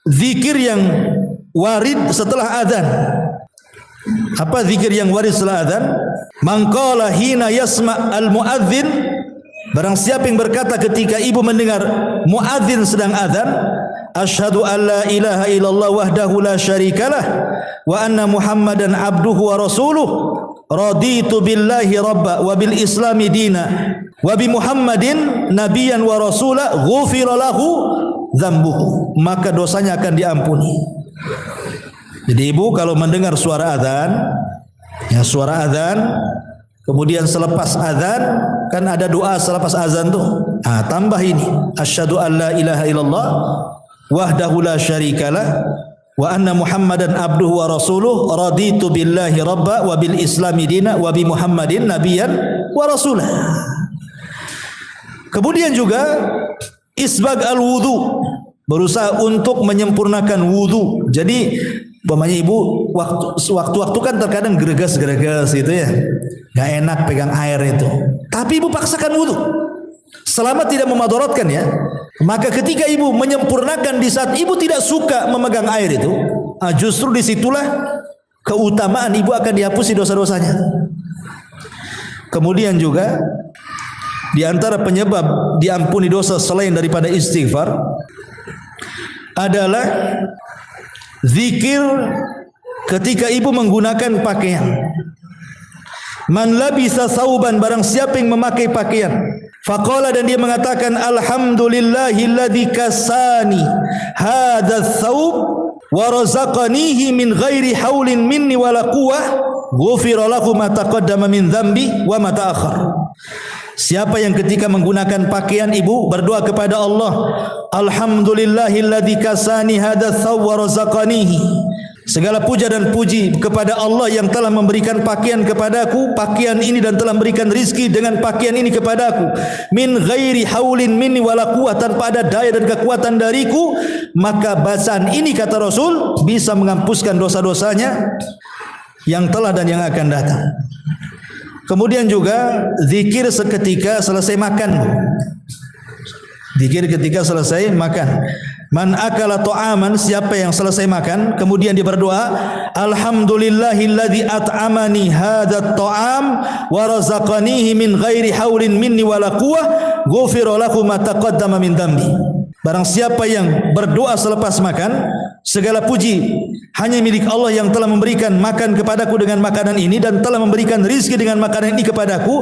zikir yang warid setelah azan. Apa zikir yang warid setelah azan? Man qala hina yasma' al-muadzin, barang siapa yang berkata ketika ibu mendengar muadzin sedang azan, asyhadu an la ilaha illallah wahdahu la syarikalah wa anna muhammadan abduhu wa rasuluh raditu billahi rabba wa bil islami dina wa bi muhammadin nabiyan wa rasula ghufira lahu dzambuhu, maka dosanya akan diampuni. Jadi ibu kalau mendengar suara azan, ya suara azan, kemudian selepas azan kan ada doa selepas azan tuh. Tambah ini, asyhadu an la ilaha illallah wahdahu la syarikalah wa anna muhammadan abduhu wa rasuluh raditu billahi rabba wa bil islami dina wa bi muhammadin nabiyan wa rasulah. Kemudian juga isbag al wudu, berusaha untuk menyempurnakan wudu. Jadi umpamanya ibu waktu-waktu kan terkadang greges-greges gitu ya, nggak enak pegang air itu, tapi ibu paksakan wudu selama tidak memadaratkan ya. Maka ketika ibu menyempurnakan di saat ibu tidak suka memegang air itu, justru disitulah keutamaan ibu akan dihapusi dosa-dosanya. Kemudian juga di antara penyebab diampuni dosa selain daripada istighfar adalah zikir ketika ibu menggunakan pakaian. Man labisa sauban, barang siapa yang memakai pakaian, faqala, dan dia mengatakan alhamdulillahilladzi kasani hadza tsaub wa razaqanihi min ghairi haulin minni wala quwwah ghufira lahu ma taqaddama min dzambi wa ma ta'akhkhar. Siapa yang ketika menggunakan pakaian ibu berdoa kepada Allah, alhamdulillahilladzi kasani hadza tsaub wa razaqanihi, segala puja dan puji kepada Allah yang telah memberikan pakaian kepadaku, pakaian ini, dan telah memberikan rizki dengan pakaian ini kepadaku, min ghairi haulin minni wala quwwah, tanpa ada daya dan kekuatan dariku. Maka bacaan ini, kata Rasul, bisa menghapuskan dosa-dosanya yang telah dan yang akan datang. Kemudian juga zikir seketika selesai makan. Zikir ketika selesai makan. Man akala ta'aman, siapa yang selesai makan kemudian dia berdoa, alhamdulillahilladzi at'amani hadzal ta'am wa razaqanihi min ghairi haulin minni wala quwwah ghufira lahu ma taqaddama min dambi. Barang siapa yang berdoa selepas makan, segala puji hanya milik Allah yang telah memberikan makan kepadaku dengan makanan ini dan telah memberikan rizki dengan makanan ini kepadaku,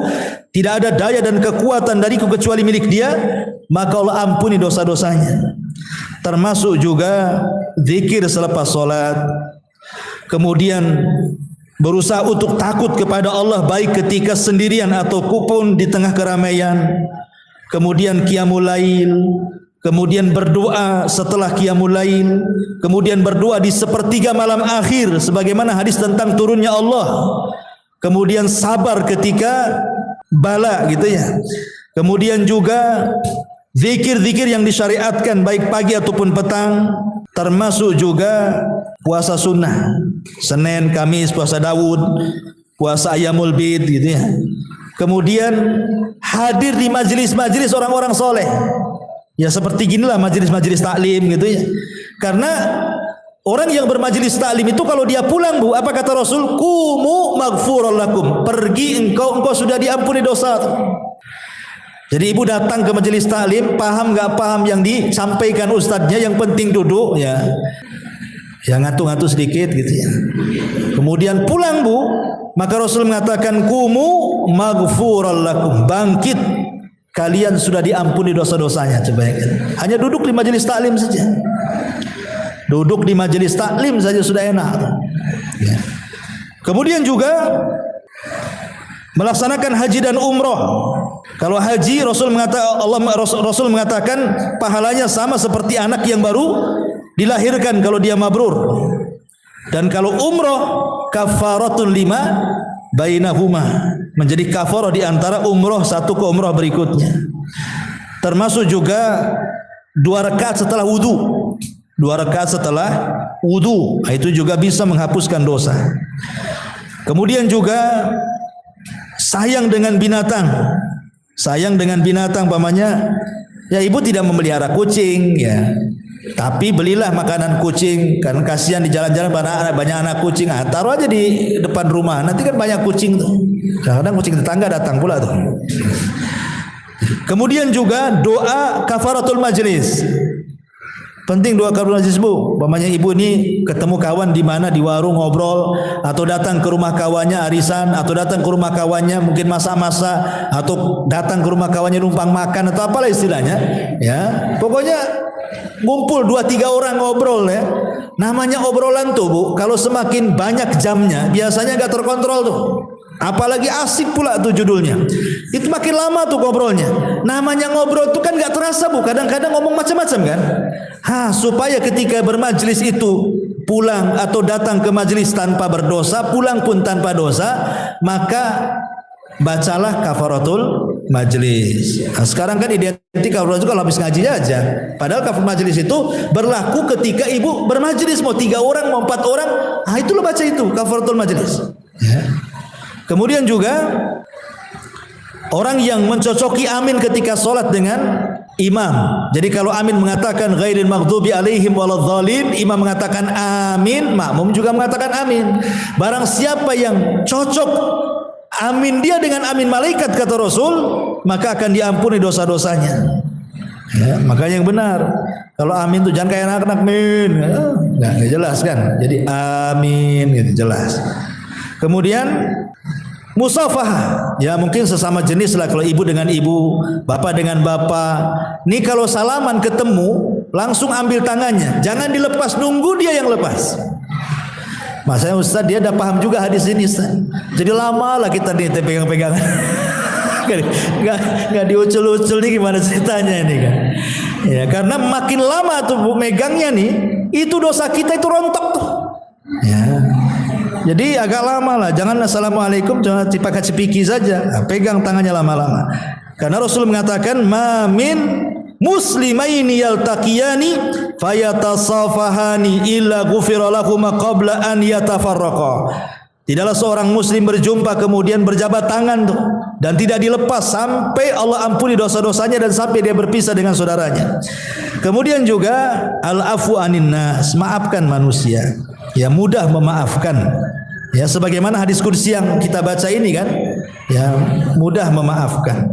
tidak ada daya dan kekuatan dariku kecuali milik Dia, maka Allah ampuni dosa-dosanya. Termasuk juga zikir selepas solat. Kemudian berusaha untuk takut kepada Allah baik ketika sendirian ataupun di tengah keramaian. Kemudian qiyamul lail. kemudian berdoa setelah qiyamul lail, kemudian berdoa di sepertiga malam akhir sebagaimana hadis tentang turunnya Allah, kemudian sabar ketika bala gitu ya, kemudian juga zikir-zikir yang disyariatkan baik pagi ataupun petang, termasuk juga puasa sunnah, Senin, Kamis, puasa Daud, puasa Ayyamul Bid gitu ya. Kemudian hadir di majelis-majelis orang-orang soleh. Ya seperti ginilah majelis-majelis taklim gitu ya. Karena orang yang bermajelis taklim itu kalau dia pulang Bu, apa kata Rasul? Kumu maghfuran lakum. Pergi engkau sudah diampuni dosa. Jadi ibu datang ke majelis taklim, paham enggak paham yang disampaikan ustadznya, yang penting duduk ya. Ya ngatur-ngatur sedikit gitu ya. Kemudian pulang Bu, maka Rasul mengatakan kumu maghfuran lakum. Bangkit, kalian sudah diampuni dosa-dosanya. Coba ya kan. Hanya duduk di majelis taklim saja. Duduk di majelis taklim saja sudah enak. Ya. Kemudian juga melaksanakan haji dan umroh. Kalau haji Rasul mengatakan pahalanya sama seperti anak yang baru dilahirkan kalau dia mabrur. Dan kalau umroh kafaratun lima bainahuma, menjadi kafarah di antara umroh satu ke umroh berikutnya. Termasuk juga 2 rakaat setelah wudu. 2 rakaat setelah wudu, itu juga bisa menghapuskan dosa. Kemudian juga sayang dengan binatang. Sayang dengan binatang, pamannya ya ibu tidak memelihara kucing ya, tapi belilah makanan kucing, karena kasihan di jalan-jalan banyak anak kucing. Taruh aja di depan rumah, nanti kan banyak kucing tuh. Kadang kucing tetangga datang pula tuh. Kemudian juga doa kafaratul majlis. Penting doa kafaratul majlis Bu. Umpamanya ibu ini ketemu kawan di mana, di warung ngobrol, atau datang ke rumah kawannya arisan, atau datang ke rumah kawannya mungkin masak-masak, atau datang ke rumah kawannya numpang makan atau apalah istilahnya. Ya, pokoknya ngumpul 2-3 orang ngobrol ya. Namanya obrolan tuh Bu, kalau semakin banyak jamnya biasanya gak terkontrol tuh. Apalagi asik pula tuh judulnya. Itu makin lama tuh ngobrolnya. Namanya ngobrol tuh kan gak terasa Bu, kadang-kadang ngomong macam-macam kan. Supaya ketika bermajlis itu pulang atau datang ke majlis tanpa berdosa, pulang pun tanpa dosa, maka bacalah kafaratul majlis. Nah, sekarang kan identik kafaratul majlis kalau habis ngaji aja. Padahal kafaratul majlis itu berlaku ketika ibu bermajlis, mau 3 orang, mau 4 orang. Itulah baca itu kafaratul majlis. Ya. Kemudian juga orang yang mencocoki amin ketika sholat dengan imam. Jadi kalau amin mengatakan ghairil maghdubi alaihim waladhdallin, imam mengatakan amin, makmum juga mengatakan amin. Barang siapa yang cocok amin dia dengan amin malaikat kata Rasul, maka akan diampuni dosa-dosanya. Ya, makanya yang benar. Kalau amin itu jangan kayak anak-anak min. Enggak jelas kan? Jadi amin gitu jelas. Kemudian musafahah, ya mungkin sesama jenis lah, kalau ibu dengan ibu, bapak dengan bapak. Nih kalau salaman ketemu, langsung ambil tangannya, jangan dilepas, nunggu dia yang lepas. Masanya Ustaz dia udah paham juga hadis ini Ustaz. Jadi lama lah kita nih pegang-pegangan. Nggak diucul-ucul nih, gimana ceritanya ini kan? Ya karena makin lama tuh megangnya nih, itu dosa kita itu rontok tuh. Ya. Jadi agak lama lah, jangan assalamualaikum jangan dipakai cepiki saja, pegang tangannya lama-lama. Karena Rasul mengatakan mamin muslimaini yaltaqiyani fayatasafahani illa ghufira lahum qabla an yatafarraqa. Tidaklah seorang muslim berjumpa kemudian berjabat tangan tuh, dan tidak dilepas sampai Allah ampuni dosa-dosanya dan sampai dia berpisah dengan saudaranya. Kemudian juga al-afu anin nas, maafkan manusia. Ya mudah memaafkan. Ya sebagaimana hadis qudsi yang kita baca ini kan, ya mudah memaafkan.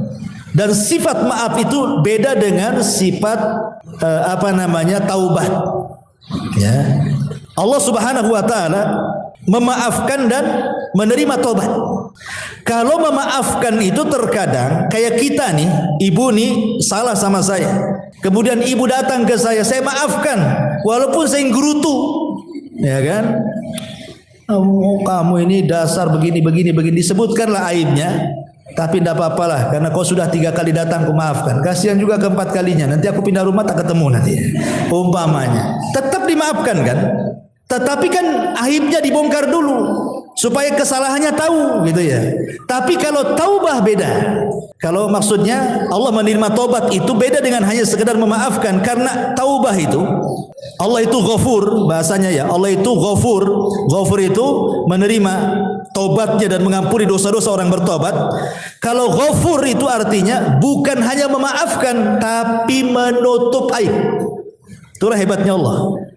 Dan sifat maaf itu beda dengan sifat taubat. Ya. Allah Subhanahu wa taala memaafkan dan menerima taubat. Kalau memaafkan itu terkadang kayak kita nih, ibu nih salah sama saya. Kemudian ibu datang ke saya maafkan walaupun saya gerutu. Ya kan? Oh, kamu ini dasar begini disebutkanlah aibnya. Tapi tidak apa-apalah, karena kau sudah 3 kali datang, aku maafkan. Kasihan juga keempat kalinya, nanti aku pindah rumah tak ketemu nanti. Umpamanya, tetap dimaafkan kan? Tetapi kan aibnya dibongkar dulu supaya kesalahannya tahu gitu ya. Tapi kalau taubah beda. Kalau maksudnya Allah menerima taubat itu beda dengan hanya sekedar memaafkan, karena taubah itu Allah itu ghafur bahasanya ya. Allah itu ghafur. Ghafur itu menerima taubatnya dan mengampuni dosa-dosa orang bertobat. Kalau ghafur itu artinya bukan hanya memaafkan tapi menutup aib. Itulah hebatnya Allah.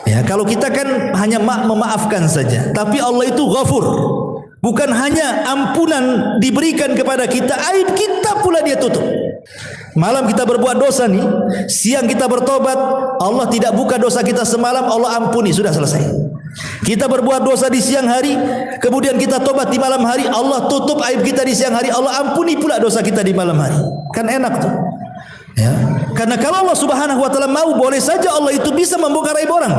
Ya, kalau kita kan hanya memaafkan saja, tapi Allah itu ghafur. Bukan hanya ampunan diberikan kepada kita, aib kita pula dia tutup. Malam kita berbuat dosa nih, siang kita bertobat, Allah tidak buka dosa kita semalam, Allah ampuni, sudah selesai. Kita berbuat dosa di siang hari, kemudian kita tobat di malam hari, Allah tutup aib kita di siang hari, Allah ampuni pula dosa kita di malam hari. Kan enak tuh. Ya, karena kalau Allah Subhanahu wa taala mau, boleh saja Allah itu bisa membongkar aib orang.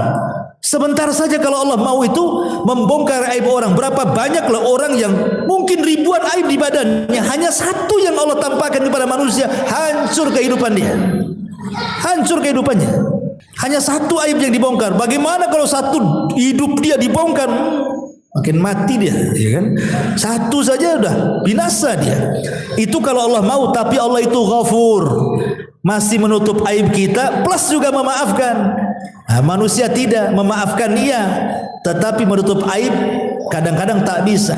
Sebentar saja kalau Allah mau itu membongkar aib orang. Berapa banyaklah orang yang mungkin ribuan aib di badannya, hanya satu yang Allah tampakkan kepada manusia, hancur kehidupan dia. Hancur kehidupannya. Hanya satu aib yang dibongkar. Bagaimana kalau satu hidup dia dibongkar? Makin mati dia, ya kan? Satu saja udah binasa dia. Itu kalau Allah mau, tapi Allah itu ghafur. Masih menutup aib kita plus juga memaafkan. Nah, manusia tidak memaafkan dia, tetapi menutup aib kadang-kadang tak bisa.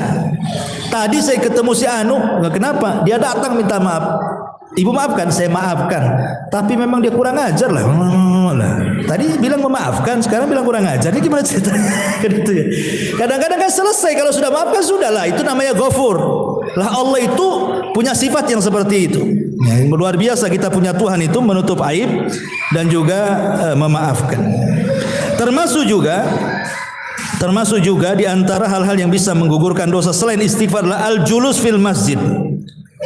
Tadi saya ketemu si Anu, nggak kenapa? Dia datang minta maaf. Ibu maafkan, saya maafkan. Tapi memang dia kurang ajar lah. Tadi bilang memaafkan, sekarang bilang kurang ajar. Ini gimana ceritanya? Kadang-kadang kan selesai, kalau sudah maafkan sudahlah. Itu namanya ghafur. Lah Allah itu punya sifat yang seperti itu. Yang luar biasa kita punya Tuhan itu menutup aib dan juga memaafkan. Termasuk juga di antara hal-hal yang bisa menggugurkan dosa selain istighfar adalah al-julus fil masjid.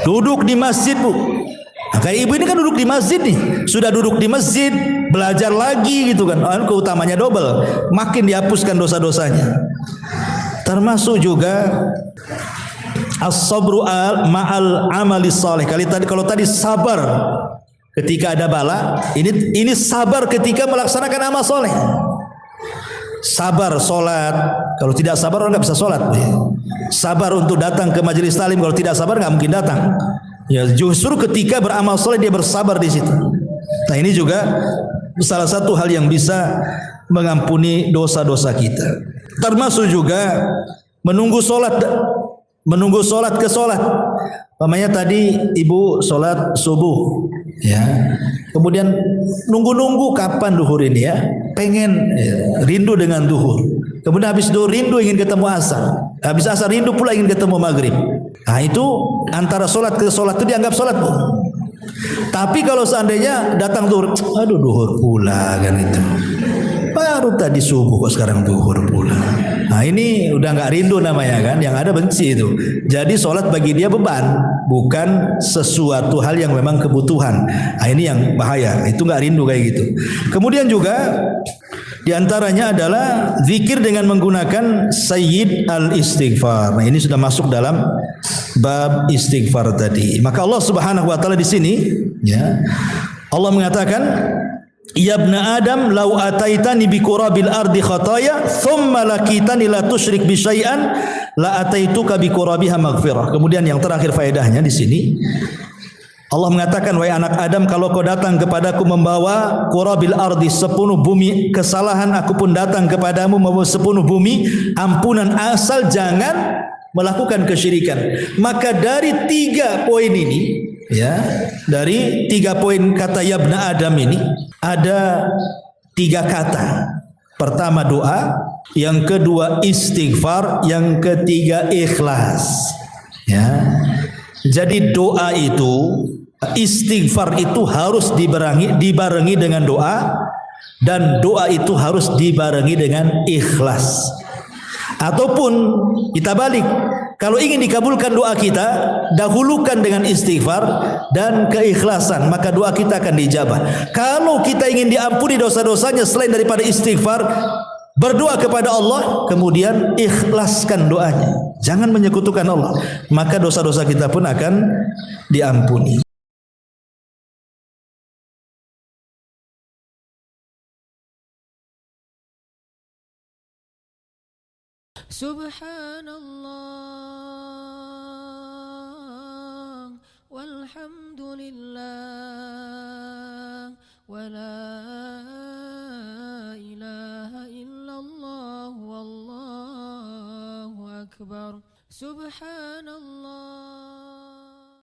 Duduk di masjid, Bu. Nah, kayak ibu ini kan duduk di masjid nih. Sudah duduk di masjid, belajar lagi gitu kan. Keutamanya double, makin dihapuskan dosa-dosanya. Termasuk juga as-sabru ma'al amali salih. Kalau tadi sabar ketika ada bala, ini sabar ketika melaksanakan amal soleh. Sabar solat, kalau tidak sabar orang nggak bisa solat. Sabar untuk datang ke majelis talim, kalau tidak sabar nggak mungkin datang. Ya, justru ketika beramal soleh dia bersabar di situ. Nah, ini juga salah satu hal yang bisa mengampuni dosa-dosa kita. Termasuk juga menunggu solat ke solat. Namanya tadi ibu solat subuh, ya. Kemudian nunggu kapan duhur ini ya. Pengen rindu dengan duhur. Kemudian habis duhur rindu ingin ketemu asar. Habis asar rindu pula ingin ketemu maghrib. Nah itu antara solat ke solat itu dianggap solat, Bu. Tapi kalau seandainya datang duhur, aduh duhur pula kan itu. Baru tadi subuh kok sekarang duhur pula. Nah ini udah nggak rindu namanya kan, yang ada benci itu. Jadi solat bagi dia beban, bukan sesuatu hal yang memang kebutuhan. Nah ini yang bahaya, itu nggak rindu kayak gitu. Kemudian juga diantaranya adalah zikir dengan menggunakan sayyid al-istighfar. Nah ini sudah masuk dalam bab istighfar tadi. Maka Allah Subhanahu wa taala di sini, ya, Allah mengatakan, ya ibna Adam lau ataitani bi qurabil ardi khataya thumma lakitani la tusyrik bi syai'an la ataituka bi qurabiha maghfirah. Kemudian yang terakhir faedahnya di sini Allah mengatakan, wahai anak Adam, kalau kau datang kepadaku membawa qurabil ardi, sepenuh bumi kesalahan, aku pun datang kepadamu membawa sepenuh bumi ampunan, asal jangan melakukan kesyirikan. Maka dari 3 poin ini, ya, dari 3 poin kata yabna Adam ini ada 3 kata. Pertama doa, yang kedua istighfar, yang ketiga ikhlas. Ya. Jadi doa itu, istighfar itu harus dibarengi dengan doa, dan doa itu harus dibarengi dengan ikhlas. Ataupun kita balik, kalau ingin dikabulkan doa kita, dahulukan dengan istighfar dan keikhlasan, maka doa kita akan dijabah. Kalau kita ingin diampuni dosa-dosanya selain daripada istighfar, berdoa kepada Allah, kemudian ikhlaskan doanya, jangan menyekutukan Allah, maka dosa-dosa kita pun akan diampuni. Subhanallah walhamdulillah wala ilaha illallah wallahu akbar. Subhanallah.